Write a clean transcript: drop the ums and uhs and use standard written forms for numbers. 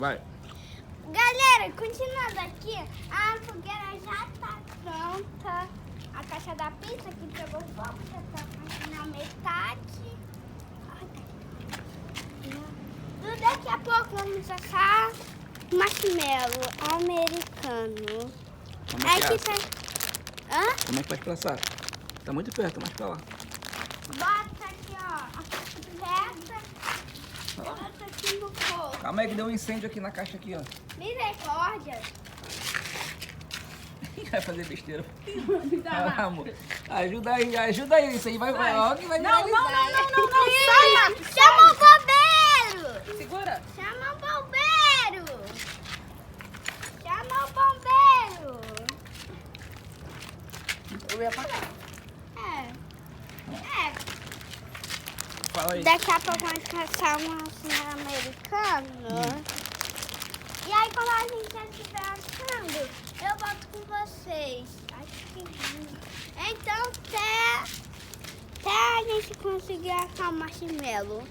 Vai. Galera, continuando aqui, a fogueira já tá pronta. A caixa da pizza que pegou fogo, já tá na metade. Daqui a pouco vamos assar marshmallow americano. Como é que Aqui assa? tá... Hã? Como é que faz pra assar? Tá muito perto, mais pra lá. Bota aqui, ó, bota aqui no fogo. Calma aí que deu um incêndio aqui na caixa aqui, ó. Misericórdia. Vai fazer besteira. Ah, amor. Ajuda aí, isso aí vai ó, que vai Não, Sai, sai, chama o bombeiro. Segura. Chama o bombeiro. Chama o bombeiro. Eu ia apagar. Fala aí. Daqui a pouco vamos caçar um americano. E aí, quando a gente já estiver assando, eu volto com vocês. Acho que então, até a gente conseguir assar o marshmallow.